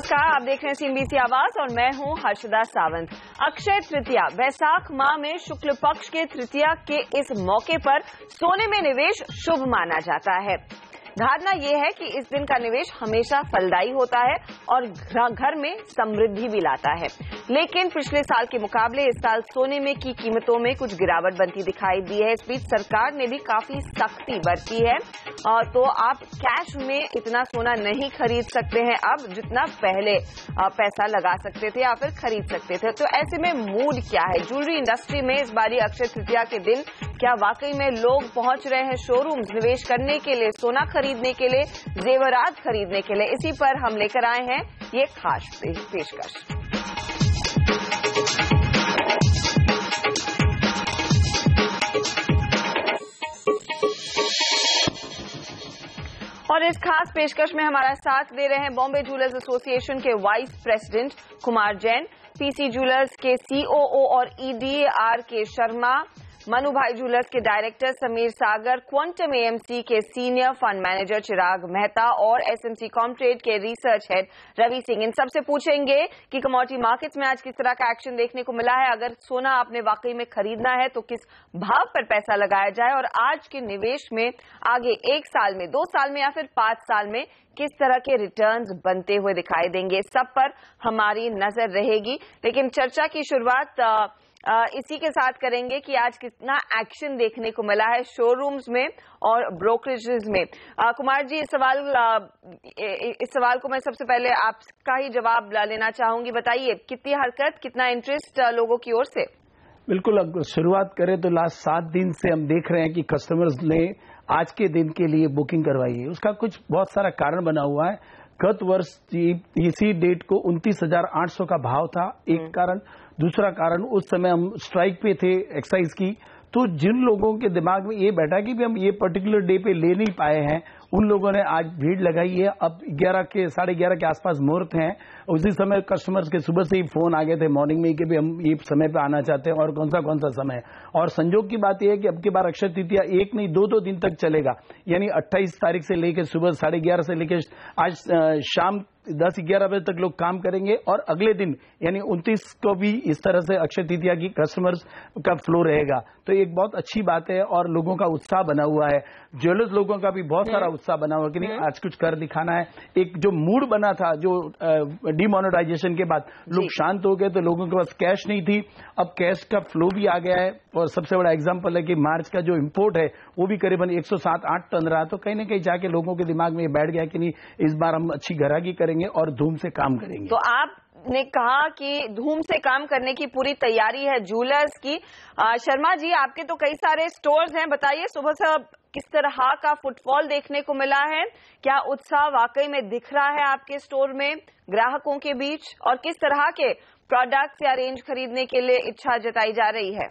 नमस्कार, आप देख रहे हैं सीएनबीसी आवाज और मैं हूं हर्षदा सावंत। अक्षय तृतीया, वैशाख माह में शुक्ल पक्ष के तृतीया के इस मौके पर सोने में निवेश शुभ माना जाता है। धारणा यह है कि इस दिन का निवेश हमेशा फलदायी होता है और घर में समृद्धि भी लाता है। लेकिन पिछले साल के मुकाबले इस साल सोने में की कीमतों में कुछ गिरावट बनती दिखाई दी है। इस बीच सरकार ने भी काफी सख्ती बरती है, तो आप कैश में इतना सोना नहीं खरीद सकते हैं अब जितना पहले पैसा लगा सकते थे या फिर खरीद सकते थे। तो ऐसे में मूड क्या है ज्वेलरी इंडस्ट्री में इस बारी अक्षय तृतीया के दिन? क्या वाकई में लोग पहुंच रहे हैं शोरूम्स निवेश करने के लिए, सोना खरीदने के लिए, जेवरात खरीदने के लिए? इसी पर हम लेकर आए हैं ये खास पेशकश। और इस खास पेशकश में हमारा साथ दे रहे हैं बॉम्बे ज्वेलर्स एसोसिएशन के vice president Kumar Jain, PC jewellers के सीओओ और ईडीआर के शर्मा, मनु भाई ज्वेलर्स के डायरेक्टर समीर सागर, क्वांटम एएमसी के सीनियर फंड मैनेजर चिराग मेहता और एसएमसी कॉमट्रेड के रिसर्च हेड रवि सिंह। इन सबसे पूछेंगे कि कमोडिटी मार्केट्स में आज किस तरह का एक्शन देखने को मिला है, अगर सोना आपने वाकई में खरीदना है तो किस भाव पर पैसा लगाया जाए, और आज के निवेश में आगे 1 साल में, 2 साल में या फिर 5 साल में किस तरह के रिटर्न्स बनते हुए दिखाई देंगे। सब पर हमारी नजर रहेगी। लेकिन चर्चा की शुरुआत इसी के साथ करेंगे कि आज कितना एक्शन देखने को मिला है शोरूम्स में और ब्रोकरेजेस में। कुमार जी, इस सवाल को मैं सबसे पहले आपका ही जवाब लेना चाहूंगी। बताइए, कितनी हरकत, कितना इंटरेस्ट लोगों की ओर से? बिल्कुल, अगर शुरुआत करें तो लास्ट 7 दिन से हम देख रहे हैं कि कस्टमर्स ने आज के दिन के लिए बुकिंग करवाई है। उसका कुछ बहुत सारा कारण बना हुआ है। गत वर्ष इसी डेट को 29,800 का भाव था, एक कारण। दूसरा कारण, उस समय हम स्ट्राइक पे थे एक्साइज की, तो जिन लोगों के दिमाग में ये बैठा कि भी हम ये पर्टिकुलर डे पे ले नहीं पाए हैं, उन लोगों ने आज भीड़ लगाई है। अब 11 के के आसपास मुहूर्त हैं। उसी समय कस्टमर्स के सुबह से ही फोन आ गए थे मॉर्निंग में कि भी हम ये समय पे आना चाहते हैं और कौन सा समय। और संजोग की बात यह है कि अब की बार अक्षय तृतीया 1 नहीं 2 दिन तक चलेगा, यानी 28 तारीख से लेकर सुबह 11:30 से लेकर आज शाम 10-11 बजे तक लोग काम करेंगे और अगले दिन यानी 29 को भी इस तरह से अक्षय तृतीया की कस्टमर्स का फ्लो रहेगा। तो एक बहुत अच्छी बात है और लोगों का उत्साह बना हुआ है। ज्वेलर्स लोगों का भी बहुत सारा उत्साह बना हुआ कि नहीं, आज कुछ कर दिखाना है। एक जो मूड बना था, जो डिमोनेटाइजेशन के बाद लोग शांत हो गए, तो लोगों के पास कैश नहीं थी, अब कैश का फ्लो भी आ गया है। और सबसे बड़ा एग्जाम्पल है कि मार्च का जो इम्पोर्ट है वो भी करीबन 107-8 टन रहा। तो कहीं ना कहीं जाके लोगों के दिमाग में बैठ गया कि नहीं, इस बार हम अच्छी ग्राहकी करेंगे और धूम से काम करेंगे। तो आपने कहा कि धूम से काम करने की पूरी तैयारी है ज्वेलर्स की। शर्मा जी, आपके तो कई सारे स्टोर्स हैं, बताइए सुबह से किस तरह का फुटफॉल देखने को मिला है? क्या उत्साह वाकई में दिख रहा है आपके स्टोर में ग्राहकों के बीच, और किस तरह के प्रोडक्ट्स या रेंज खरीदने के लिए इच्छा जताई जा रही है?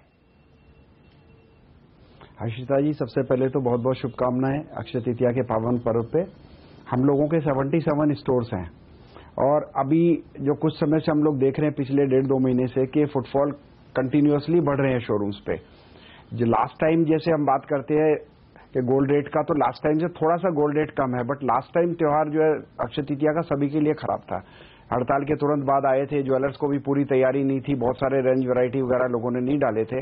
हर्षिता जी, सबसे पहले तो बहुत बहुत शुभकामनाएं अक्षय तृतीया के पावन पर्व पे। हम लोगों के 77 स्टोर्स हैं और अभी जो कुछ समय से हम लोग देख रहे हैं पिछले 1.5-2 महीने से कि फुटफॉल कंटिन्यूअसली बढ़ रहे हैं शोरूम्स पे। जो लास्ट टाइम जैसे हम बात करते हैं कि गोल्ड रेट का, तो लास्ट टाइम से थोड़ा सा गोल्ड रेट कम है, बट लास्ट टाइम त्योहार जो है अक्षय तृतीया का सभी के लिए खराब था। हड़ताल के तुरंत बाद आए थे, ज्वेलर्स को भी पूरी तैयारी नहीं थी, बहुत सारे रेंज वैरायटी वगैरह लोगों ने नहीं डाले थे।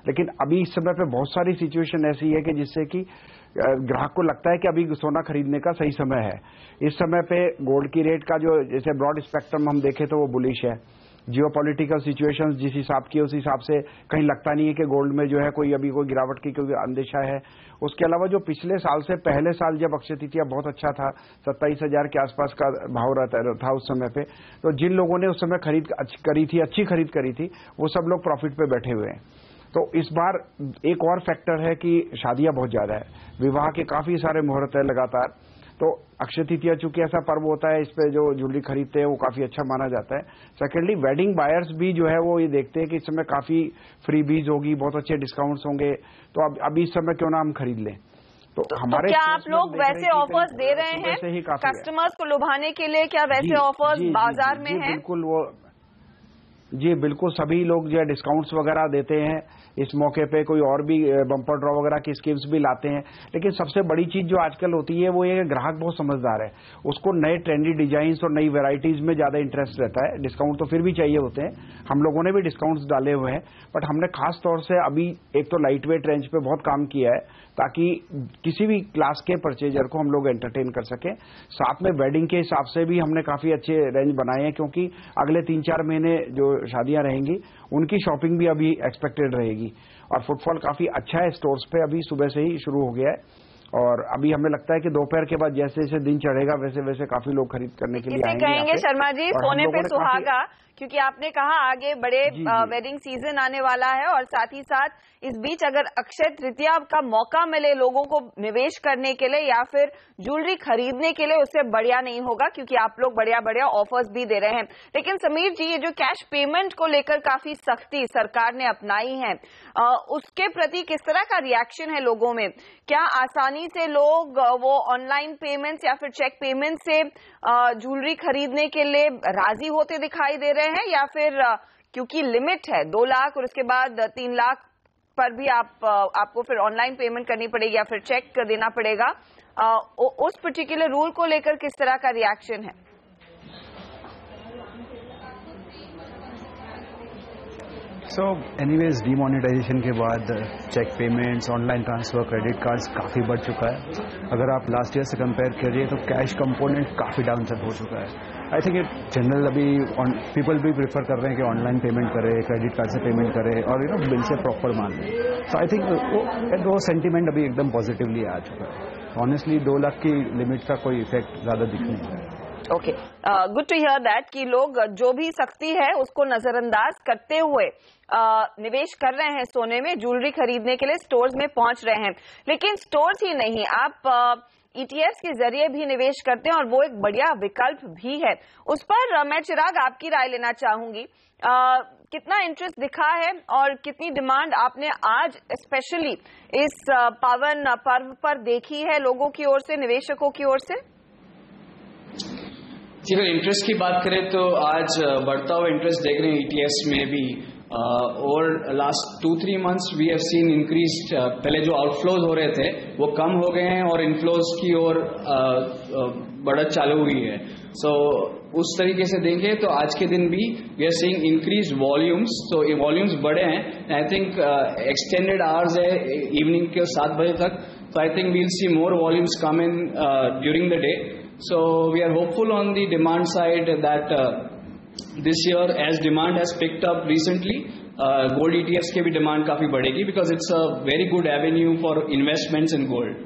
लेकिन अभी इस समय पे बहुत सारी सिचुएशन ऐसी है कि जिससे कि ग्राहक को लगता है कि अभी सोना खरीदने का सही समय है। इस समय पे गोल्ड की रेट का जो जैसे ब्रॉड स्पेक्ट्रम हम देखें तो वो बुलिश है। जियोपॉलिटिकल सिचुएशंस जिस हिसाब की, उस हिसाब से कहीं लगता नहीं है कि गोल्ड में जो है कोई अभी कोई गिरावट की कोई अंदेशा है। उसके अलावा जो पिछले साल से पहले साल जब अक्षय तृतीया बहुत अच्छा था, 27,000 के आसपास का भाव रहता था उस समय पे, तो जिन लोगों ने उस समय खरीद करी थी वो सब लोग प्रॉफिट पे बैठे हुए हैं। तो इस बार एक और फैक्टर है कि शादियां बहुत ज्यादा है, विवाह के काफी सारे मुहूर्त है लगातार। तो अक्षय तृतीया चूंकि ऐसा पर्व होता है, इस पे जो ज्वेलरी खरीदते हैं वो काफी अच्छा माना जाता है। सेकेंडली, वेडिंग बायर्स भी जो है वो ये देखते हैं कि इस समय काफी फ्रीबीज होगी, बहुत अच्छे डिस्काउंट्स होंगे, तो अब अभी इस समय क्यों ना हम खरीद लें। तो हमारे क्या आप लोग वैसे ऑफर्स दे रहे हैं कस्टमर्स को लुभाने के लिए? क्या वैसे ऑफर्स बाजार में हैं? बिल्कुल, वो जी बिल्कुल, सभी लोग जो है डिस्काउंट्स वगैरह देते हैं इस मौके पे, कोई और भी बम्पर ड्रॉ वगैरह की स्कीम्स भी लाते हैं। लेकिन सबसे बड़ी चीज जो आजकल होती है वो ये कि ग्राहक बहुत समझदार है, उसको नए ट्रेंडी डिजाइन और नई वेराइटीज में ज्यादा इंटरेस्ट रहता है। डिस्काउंट तो फिर भी चाहिए होते हैं, हम लोगों ने भी डिस्काउंट्स डाले हुए हैं, बट हमने खास तौर से अभी एक तो लाइट वेट रेंज पे बहुत काम किया है ताकि किसी भी क्लास के परचेजर को हम लोग एंटरटेन कर सकें। साथ में वेडिंग के हिसाब से भी हमने काफी अच्छे रेंज बनाए हैं, क्योंकि अगले 3-4 महीने जो शादियां रहेंगी उनकी शॉपिंग भी अभी एक्सपेक्टेड रहेगी। और फुटफॉल काफी अच्छा है स्टोर्स पे, अभी सुबह से ही शुरू हो गया है और अभी हमें लगता है कि दोपहर के बाद जैसे जैसे दिन चढ़ेगा वैसे वैसे काफी लोग खरीद करने के लिए आएंगे। कहेंगे शर्मा जी सोने पे सुहागा, क्योंकि आपने कहा आगे बड़े वेडिंग सीजन आने वाला है और साथ ही साथ इस बीच अगर अक्षय तृतीया का मौका मिले लोगों को निवेश करने के लिए या फिर ज्वेलरी खरीदने के लिए, उससे बढ़िया नहीं होगा, क्योंकि आप लोग बढ़िया बढ़िया ऑफर्स भी दे रहे हैं। लेकिन समीर जी, ये जो कैश पेमेंट को लेकर काफी सख्ती सरकार ने अपनाई है, उसके प्रति किस तरह का रिएक्शन है लोगों में? क्या आसानी से लोग वो ऑनलाइन पेमेंट्स या फिर चेक पेमेंट से ज्वेलरी खरीदने के लिए राजी होते दिखाई दे रहे हैं, या फिर क्योंकि लिमिट है 2 लाख और उसके बाद 3 लाख पर भी आपको फिर ऑनलाइन पेमेंट करनी पड़ेगी या फिर चेक देना पड़ेगा, उस पर्टिकुलर रूल को लेकर किस तरह का रिएक्शन है? सो एनीवेज डीमोनेटाइजेशन के बाद cheque payments, online transfer, credit cards काफ़ी बढ़ चुका है। अगर आप लास्ट ईयर से कंपेयर करिए तो कैश कंपोनेंट काफ़ी डाउन तक हो चुका है। आई थिंक इट जनरल अभी पीपल भी प्रेफर कर रहे हैं कि ऑनलाइन पेमेंट करें, क्रेडिट कार्ड से पेमेंट करें और बिल से प्रॉपर मान लें। सो आई थिंक वो सेंटीमेंट अभी एकदम पॉजिटिवली आ चुका है। ऑनेस्टली 2 लाख की लिमिट का कोई इफेक्ट ज़्यादा दिख नहीं रहा है। Okay, good to hear that कि लोग जो भी सख्ती है उसको नजरअंदाज करते हुए निवेश कर रहे हैं सोने में, ज्वेलरी खरीदने के लिए स्टोर्स में पहुंच रहे हैं। लेकिन स्टोर्स ही नहीं, आप ETFs के जरिए भी निवेश करते हैं और वो एक बढ़िया विकल्प भी है। उस पर मैं चिराग आपकी राय लेना चाहूंगी, कितना इंटरेस्ट दिखा है और कितनी डिमांड आपने आज स्पेशली इस पावन पर्व पर देखी है लोगों की ओर से, निवेशकों की ओर से? जी, अगर इंटरेस्ट की बात करें तो आज बढ़ता हुआ इंटरेस्ट देख रहे हैं ETFs में भी। और last 2-3 months we have seen increase. पहले जो आउटफ्लोज हो रहे थे वो कम हो गए हैं और इनफ्लोज की ओर बढ़त चालू हुई है। सो उस तरीके से देखें तो आज के दिन भी we are seeing increase volumes, तो ये वॉल्यूम्स बढ़े हैं। आई थिंक एक्सटेंडेड आवर्स है इवनिंग के 7 बजे तक, तो I think we'll see more volumes come in during the day. So we are hopeful on the demand side that this year as demand has picked up recently, gold ETFs के भी demand काफी बढ़ेगी because it's a very good avenue for investments in gold.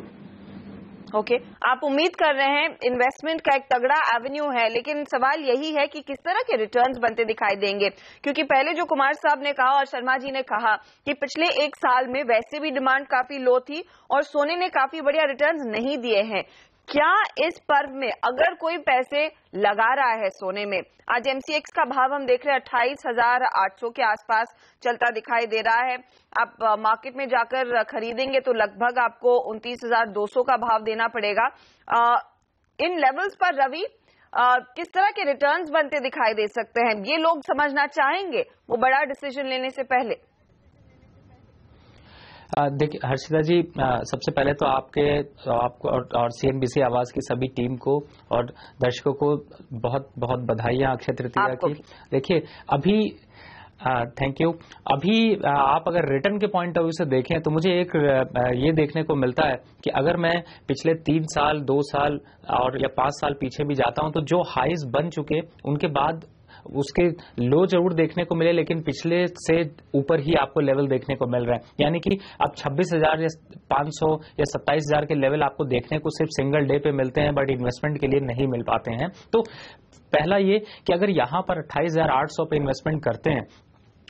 Okay, आप उम्मीद कर रहे हैं investment का एक तगड़ा एवेन्यू है, लेकिन सवाल यही है कि किस तरह के रिटर्न्स बनते दिखाई देंगे, क्योंकि पहले जो कुमार साहब ने कहा और शर्मा जी ने कहा कि पिछले 1 साल में वैसे भी डिमांड काफी लो थी और सोने ने काफी बढ़िया रिटर्न्स नहीं दिए हैं। क्या इस पर्व में अगर कोई पैसे लगा रहा है सोने में, आज MCX का भाव हम देख रहे हैं 28,800 के आसपास चलता दिखाई दे रहा है। आप मार्केट में जाकर खरीदेंगे तो लगभग आपको 29,200 का भाव देना पड़ेगा। इन लेवल्स पर रवि किस तरह के रिटर्न्स बनते दिखाई दे सकते हैं, ये लोग समझना चाहेंगे वो बड़ा डिसीजन लेने से पहले? देखिए हर्षिता जी, सबसे पहले तो आपको और CNBC आवाज की सभी टीम को और दर्शकों को बहुत बहुत बधाइयां अक्षय तृतीया की। देखिए अभी थैंक यू। अभी आप अगर रिटर्न के पॉइंट ऑफ व्यू से देखें तो मुझे एक ये देखने को मिलता है कि अगर मैं पिछले 3 साल 2 साल और या 5 साल पीछे भी जाता हूं तो जो हाईज बन चुके उनके बाद उसके लो जरूर देखने को मिले, लेकिन पिछले से ऊपर ही आपको लेवल देखने को मिल रहा है। यानी कि अब 26,000 या 500 या 27,000 के लेवल आपको देखने को सिर्फ सिंगल डे पे मिलते हैं, बट इन्वेस्टमेंट के लिए नहीं मिल पाते हैं। तो पहला ये कि अगर यहां पर 28,800 पे इन्वेस्टमेंट करते हैं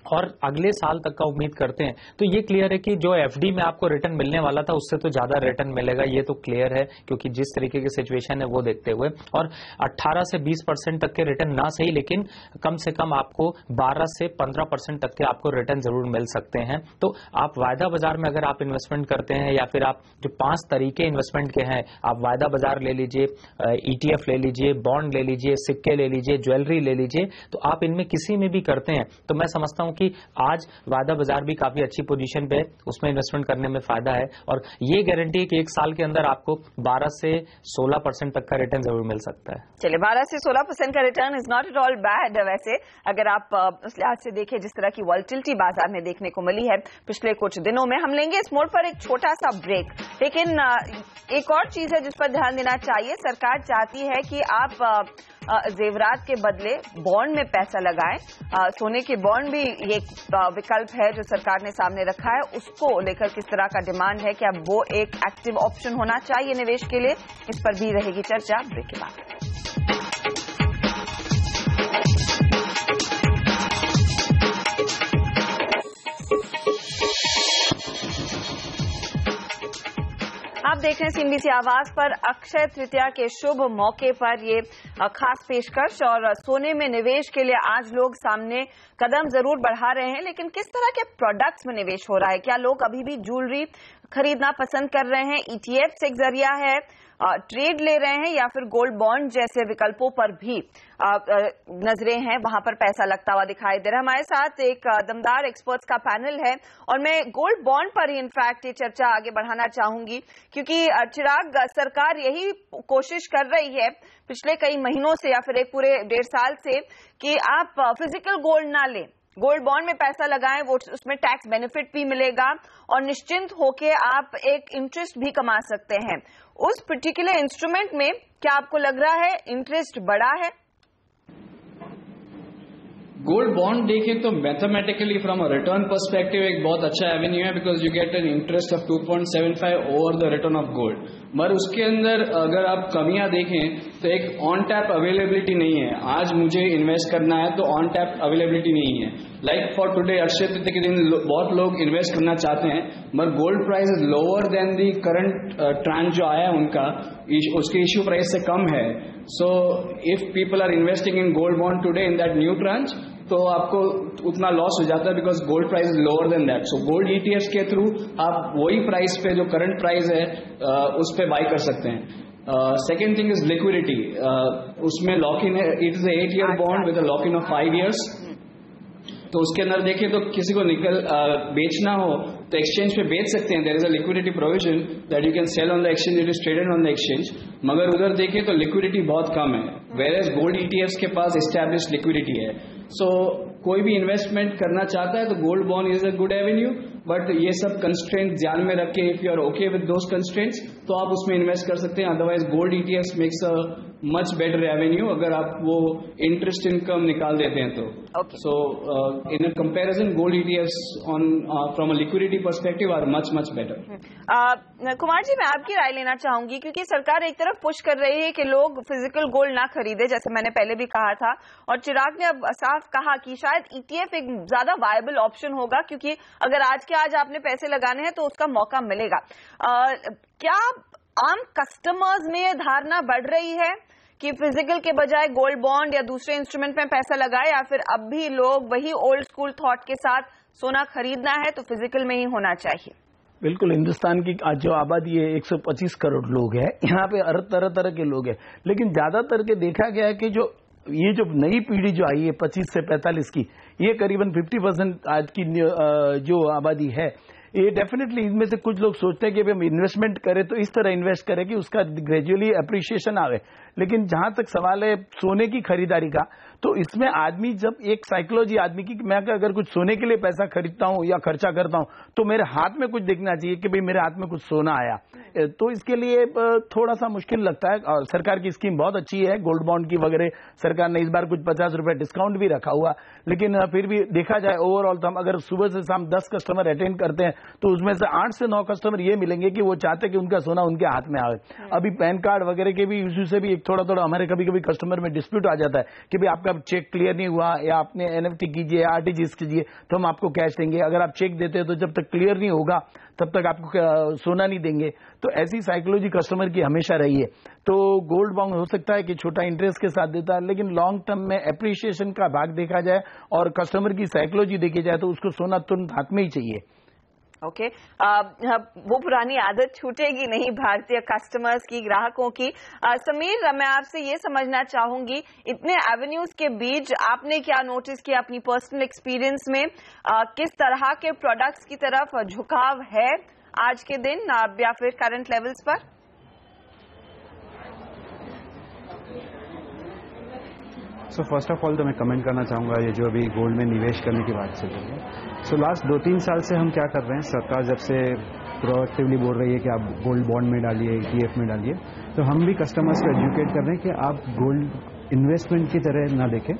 और अगले साल तक का उम्मीद करते हैं, तो ये क्लियर है कि जो एफडी में आपको रिटर्न मिलने वाला था उससे तो ज्यादा रिटर्न मिलेगा, ये तो क्लियर है, क्योंकि जिस तरीके की सिचुएशन है वो देखते हुए। और 18 से 20% तक के रिटर्न ना सही, लेकिन कम से कम आपको 12 से 15% तक के आपको रिटर्न जरूर मिल सकते हैं। तो आप वायदा बाजार में अगर आप इन्वेस्टमेंट करते हैं, या फिर आप जो 5 तरीके इन्वेस्टमेंट के हैं, आप वायदा बाजार ले लीजिए, ETF ले लीजिए, बॉन्ड ले लीजिए, सिक्के ले लीजिए, ज्वेलरी ले लीजिए, तो आप इनमें किसी में भी करते हैं तो मैं समझता हूं कि आज वायदा बाजार भी काफी अच्छी पोजीशन पे, उसमें इन्वेस्टमेंट करने में फायदा है। और ये गारंटी है कि 1 साल के अंदर आपको 12 से 16% तक का रिटर्न जरूर मिल सकता है। चलिए, 12 से 16% का return is not at all bad. वैसे अगर आप उस लिहाज से देखें जिस तरह की वॉलेटिलिटी बाजार में देखने को मिली है पिछले कुछ दिनों में। हम लेंगे इस मोड़ पर एक छोटा सा ब्रेक, लेकिन एक और चीज है जिस पर ध्यान देना चाहिए। सरकार चाहती है कि आप जेवरात के बदले बॉन्ड में पैसा लगाएं। सोने के बॉन्ड भी एक विकल्प है जो सरकार ने सामने रखा है। उसको लेकर किस तरह का डिमांड है, क्या वो एक एक्टिव ऑप्शन होना चाहिए निवेश के लिए, इस पर भी रहेगी चर्चा ब्रेक के बाद। आप देख रहे हैं CNBC आवाज पर अक्षय तृतीया के शुभ मौके पर ये खास पेशकश। और सोने में निवेश के लिए आज लोग सामने कदम जरूर बढ़ा रहे हैं, लेकिन किस तरह के प्रोडक्ट्स में निवेश हो रहा है? क्या लोग अभी भी ज्वेलरी खरीदना पसंद कर रहे हैं? ETF एक जरिया है, ट्रेड ले रहे हैं, या फिर गोल्ड बॉन्ड जैसे विकल्पों पर भी नजरें हैं, वहां पर पैसा लगता हुआ दिखाई दे रहा है। हमारे साथ एक दमदार एक्सपर्ट्स का पैनल है और मैं गोल्ड बॉन्ड पर ही इनफैक्ट ये चर्चा आगे बढ़ाना चाहूंगी, क्योंकि चिराग, सरकार यही कोशिश कर रही है पिछले कई महीनों से या फिर एक पूरे 1.5 साल से कि आप फिजिकल गोल्ड ना लें, गोल्ड बॉन्ड में पैसा लगाएं, वो उसमें टैक्स बेनिफिट भी मिलेगा और निश्चिंत होके आप एक इंटरेस्ट भी कमा सकते हैं। उस पर्टिकुलर इंस्ट्रूमेंट में क्या आपको लग रहा है इंटरेस्ट बड़ा है? गोल्ड बॉन्ड देखें तो mathematically from a return perspective एक बहुत अच्छा एवेन्यू है, because you get an interest of 2.75 over the return of gold. मगर उसके अंदर अगर आप कमियां देखें तो एक ऑन टैप अवेलेबिलिटी नहीं है। आज मुझे इन्वेस्ट करना है तो ऑन टैप अवेलेबिलिटी नहीं है। Like for today Akshaya Tritiya के दिन बहुत लोग इन्वेस्ट करना चाहते हैं, मगर gold price is lower then the current tranche जो आया है उनका, उसके इश्यू प्राइस से कम है। So if people are investing in gold bond today in that new tranche, तो आपको उतना लॉस हो जाता है because gold price is lower than that. So gold ETFs के थ्रू आप वही प्राइस पे जो करंट प्राइस है उस पे बाय कर सकते हैं। Second thing is liquidity. उसमें लॉक इन है, it is 8 year bond with a lock in of 5 years. तो उसके अंदर देखें तो किसी को बेचना हो तो एक्सचेंज पे बेच सकते हैं। There is a liquidity provision that you can sell on the exchange, it is traded on the exchange. मगर उधर देखें तो लिक्विडिटी बहुत कम है, वेयर एज गोल्ड ETFs के पास एस्टैब्लिश्ड लिक्विडिटी है। सो कोई भी इन्वेस्टमेंट करना चाहता है तो gold bond is a good avenue, but ये सब कंस्ट्रेंट ध्यान में रख के if you are okay with those constraints तो आप उसमें इन्वेस्ट कर सकते हैं। Otherwise gold ETFs makes a much better avenue अगर आप वो इंटरेस्ट इनकम निकाल देते हैं तो। So in a comparison gold ETFs on from a liquidity perspective are much better. Kumar ji, मैं आपकी राय लेना चाहूंगी, क्योंकि सरकार एक तरफ पुश कर रही है कि लोग फिजिकल गोल्ड ना खरीदे, जैसे मैंने पहले भी कहा था, और चिराग ने अब साफ कहा कि शायद ETF एक ज्यादा वायबल ऑप्शन होगा, क्योंकि अगर आज के आज आपने पैसे लगाने हैं तो उसका मौका मिलेगा। क्या आम कस्टमर्स में यह धारणा बढ़ रही है कि फिजिकल के बजाय गोल्ड बॉन्ड या दूसरे इंस्ट्रूमेंट में पैसा लगाए, या फिर अब भी लोग वही ओल्ड स्कूल थॉट के साथ सोना खरीदना है तो फिजिकल में ही होना चाहिए? बिल्कुल, हिंदुस्तान की आज जो आबादी है 125 करोड़ लोग हैं, यहाँ पे हर तरह के लोग हैं, लेकिन ज्यादातर के देखा गया है कि ये जो नई पीढ़ी जो आई है 25 से 45 की, ये करीबन 50% आज की जो आबादी है, ये डेफिनेटली इनमें से कुछ लोग सोचते हैं कि हम इन्वेस्टमेंट करें तो इस तरह इन्वेस्ट करें कि उसका ग्रेजुअली अप्रिशिएशन आवे। लेकिन जहां तक सवाल है सोने की खरीदारी का, तो इसमें आदमी जब एक साइकोलॉजी आदमी की, मैं अगर कुछ सोने के लिए पैसा खरीदता हूं या खर्चा करता हूं तो मेरे हाथ में कुछ दिखना चाहिए कि भाई मेरे हाथ में कुछ सोना आया। तो इसके लिए थोड़ा सा मुश्किल लगता है। और सरकार की स्कीम बहुत अच्छी है, गोल्ड बॉन्ड की वगैरह सरकार ने इस बार कुछ 50 रुपए डिस्काउंट भी रखा हुआ, लेकिन फिर भी देखा जाए ओवरऑल तो हम अगर सुबह से शाम 10 कस्टमर अटेंड करते हैं तो उसमें से 8 से 9 कस्टमर ये मिलेंगे कि वो चाहते कि उनका सोना उनके हाथ में आए। अभी पैन कार्ड वगैरह के भी इश्यू से भी एक थोड़ा हमारे कभी कभी कस्टमर में डिस्प्यूट आ जाता है कि भाई आपका चेक क्लियर नहीं हुआ, या आपने एनएफटी कीजिए, आरटीजीएस कीजिए तो हम आपको कैश देंगे। अगर आप चेक देते हैं तो जब तक क्लियर नहीं होगा तब तक आपको सोना नहीं देंगे। तो ऐसी साइकोलॉजी कस्टमर की हमेशा रही है। तो गोल्ड बॉन्ड हो सकता है कि छोटा इंटरेस्ट के साथ देता है, लेकिन लॉन्ग टर्म में एप्रिसिएशन का भाग देखा जाए और कस्टमर की साइकोलॉजी देखी जाए तो उसको सोना तुरंत हाथ में ही चाहिए। ओके, वो पुरानी आदत छूटेगी नहीं भारतीय कस्टमर्स की, ग्राहकों की। समीर, मैं आपसे ये समझना चाहूंगी, इतने एवेन्यूज के बीच आपने क्या नोटिस किया अपनी पर्सनल एक्सपीरियंस में, किस तरह के प्रोडक्ट्स की तरफ झुकाव है आज के दिन या फिर करंट लेवल्स पर? सो फर्स्ट ऑफ ऑल तो मैं कमेंट करना चाहूँगा ये जो अभी गोल्ड में निवेश करने की बात चल रही है। सो लास्ट 2-3 साल से हम क्या कर रहे हैं, सरकार जब से प्रोएक्टिवली बोल रही है कि आप गोल्ड बॉन्ड में डालिए, ETF में डालिए, तो हम भी कस्टमर्स को एजुकेट कर रहे हैं कि आप गोल्ड इन्वेस्टमेंट की तरह ना देखें।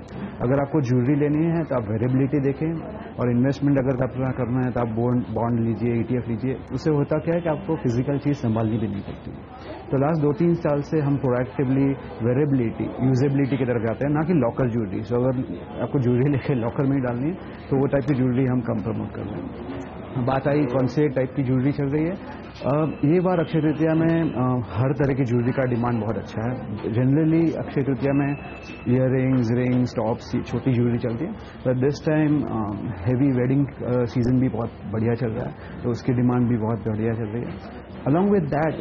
अगर आपको ज्वेलरी लेनी है तो आप वेरिएबिलिटी देखें, और इन्वेस्टमेंट अगर अपना करना है तो आप बॉन्ड लीजिए, ETF लीजिए। उससे होता क्या है कि आपको फिजिकल चीज़ संभालनी भी नहीं पड़ती। तो लास्ट 2-3 साल से हम प्रोएक्टिवली वेरिएबिलिटी, यूजेबिलिटी की तरफ जाते हैं, ना कि लॉकर ज्वेलरी। सो अगर आपको ज्वेलरी लेके लॉकर में ही डालनी है तो वो टाइप की ज्वेलरी हम कम प्रमोट कर रहे हैं। बात आई कौन से टाइप की ज्वेलरी चल रही है। ये बार अक्षय तृतीया में हर तरह की ज्वेलरी का डिमांड बहुत अच्छा है। जनरली अक्षय तृतीया में ईयररिंग्स, रिंग्स, टॉप्स, छोटी ज्वेलरी चलती है, but this time heavy wedding season भी बहुत बढ़िया चल रहा है, तो उसकी डिमांड भी बहुत बढ़िया चल रही है। Along with that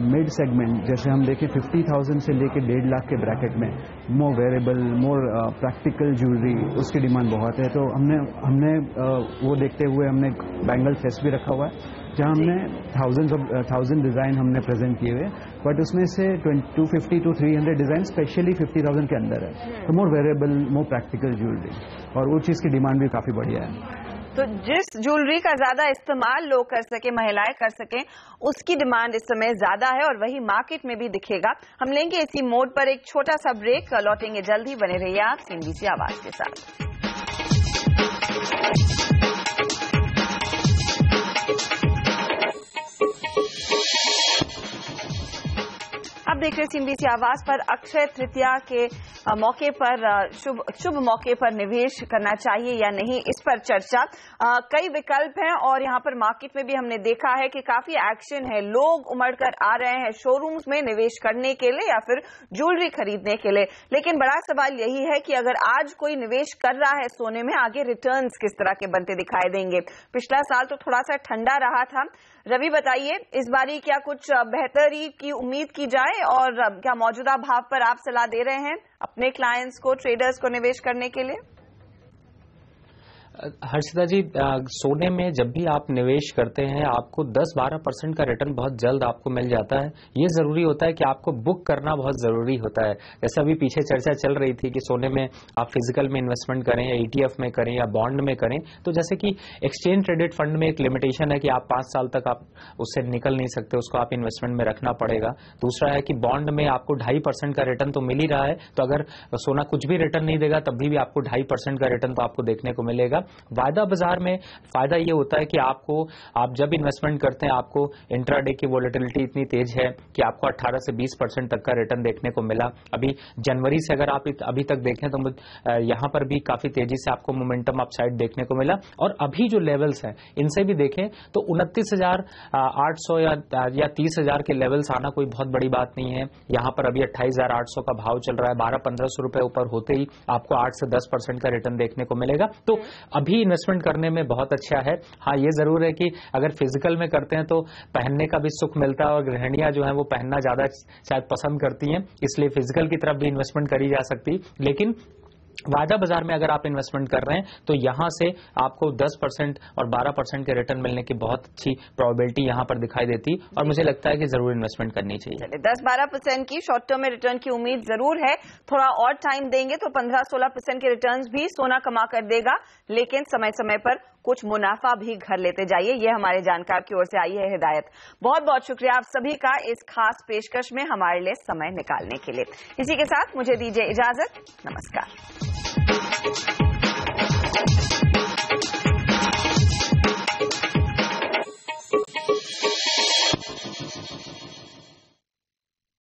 mid segment, जैसे हम देखें 50,000 से लेके 1.5 लाख के ब्रैकेट में मोर वेरेबल, मोर प्रैक्टिकल ज्वेलरी, उसकी डिमांड बहुत है। तो हमने वो देखते हुए हमने बैंगल फेस्ट भी रखा हुआ है, जहां हमने 1000 डिजाइन हमने प्रेजेंट किए हुए, बट उसमें से 250 to 300 डिजाइन स्पेशली 50,000 के अंदर है। तो मोर वेरेबल, मोर प्रैक्टिकल ज्वेलरी, और वो चीज़ की डिमांड भी काफ़ी बढ़िया है। तो जिस ज्वेलरी का ज्यादा इस्तेमाल लोग कर सके, महिलाएं कर सकें, उसकी डिमांड इस समय ज्यादा है और वही मार्केट में भी दिखेगा। हम लेंगे इसी मोड पर एक छोटा सा ब्रेक, लौटेंगे जल्दी, बने रहिए आप CNBC आवाज के साथ। आप देख रहे हैं CNBC आवाज पर। अक्षय तृतीया के मौके पर, शुभ मौके पर निवेश करना चाहिए या नहीं, इस पर चर्चा। कई विकल्प हैं और यहाँ पर मार्केट में भी हमने देखा है कि काफी एक्शन है, लोग उमड़कर आ रहे हैं शोरूम्स में निवेश करने के लिए या फिर ज्वेलरी खरीदने के लिए। लेकिन बड़ा सवाल यही है कि अगर आज कोई निवेश कर रहा है सोने में, आगे रिटर्न्स किस तरह के बनते दिखाई देंगे। पिछला साल तो थोड़ा सा ठंडा रहा था। रवि, बताइए, इस बारी क्या कुछ बेहतरी की उम्मीद की जाए और क्या मौजूदा भाव पर आप सलाह दे रहे हैं अपने क्लाइंट्स को, ट्रेडर्स को निवेश करने के लिए? हर्षिता जी, सोने में जब भी आप निवेश करते हैं आपको 10-12% का रिटर्न बहुत जल्द आपको मिल जाता है। ये जरूरी होता है कि आपको बुक करना बहुत जरूरी होता है। जैसे अभी पीछे चर्चा चल रही थी कि सोने में आप फिजिकल में इन्वेस्टमेंट करें या ETF में करें या बॉन्ड में करें, तो जैसे कि एक्सचेंज ट्रेडेड फंड में एक लिमिटेशन है कि आप 5 साल तक आप उससे निकल नहीं सकते, उसको आप इन्वेस्टमेंट में रखना पड़ेगा। दूसरा है कि बॉन्ड में आपको 2.5% का रिटर्न तो मिल ही रहा है, तो अगर सोना कुछ भी रिटर्न नहीं देगा तब भी आपको 2.5% का रिटर्न तो आपको देखने को मिलेगा। वायदा बाजार में फायदा ये होता है कि आप जब इन्वेस्टमेंट करते हैं आपको इंट्राडे की वोलेटिलिटी इतनी तेज है कि आपको 18 से 20% तक का रिटर्न देखने को मिला। अभी जनवरी से अगर आप अभी तक देखें तो यहां पर भी काफी तेजी से आपको मोमेंटम अपसाइड देखने को मिला। और अभी जो लेवल्स हैं इनसे भी देखें तो 29,800 या 30,000 के लेवल्स आना कोई बहुत बड़ी बात नहीं है। यहां पर अभी 28,800 का भाव चल रहा है, 1200-1500 रुपए ऊपर होते ही आपको 8 से 10% का रिटर्न देखने को मिलेगा। तो अभी इन्वेस्टमेंट करने में बहुत अच्छा है। हाँ, ये जरूर है कि अगर फिजिकल में करते हैं तो पहनने का भी सुख मिलता है और गृहिणियां जो है वो पहनना ज्यादा शायद पसंद करती हैं, इसलिए फिजिकल की तरफ भी इन्वेस्टमेंट करी जा सकती। लेकिन वायदा बाजार में अगर आप इन्वेस्टमेंट कर रहे हैं तो यहां से आपको 10% और 12% के रिटर्न मिलने की बहुत अच्छी प्रोबेबिलिटी यहां पर दिखाई देती और मुझे लगता है कि जरूर इन्वेस्टमेंट करनी चाहिए। 10-12% की शॉर्ट टर्म में रिटर्न की उम्मीद जरूर है। थोड़ा और टाइम देंगे तो 15-16% के रिटर्न्स भी सोना कमा कर देगा, लेकिन समय समय पर कुछ मुनाफा भी घर लेते जाइए। ये हमारे जानकार की ओर से आई है हिदायत। बहुत बहुत शुक्रिया आप सभी का इस खास पेशकश में हमारे लिए समय निकालने के लिए। इसी के साथ मुझे दीजिए इजाजत। नमस्कार।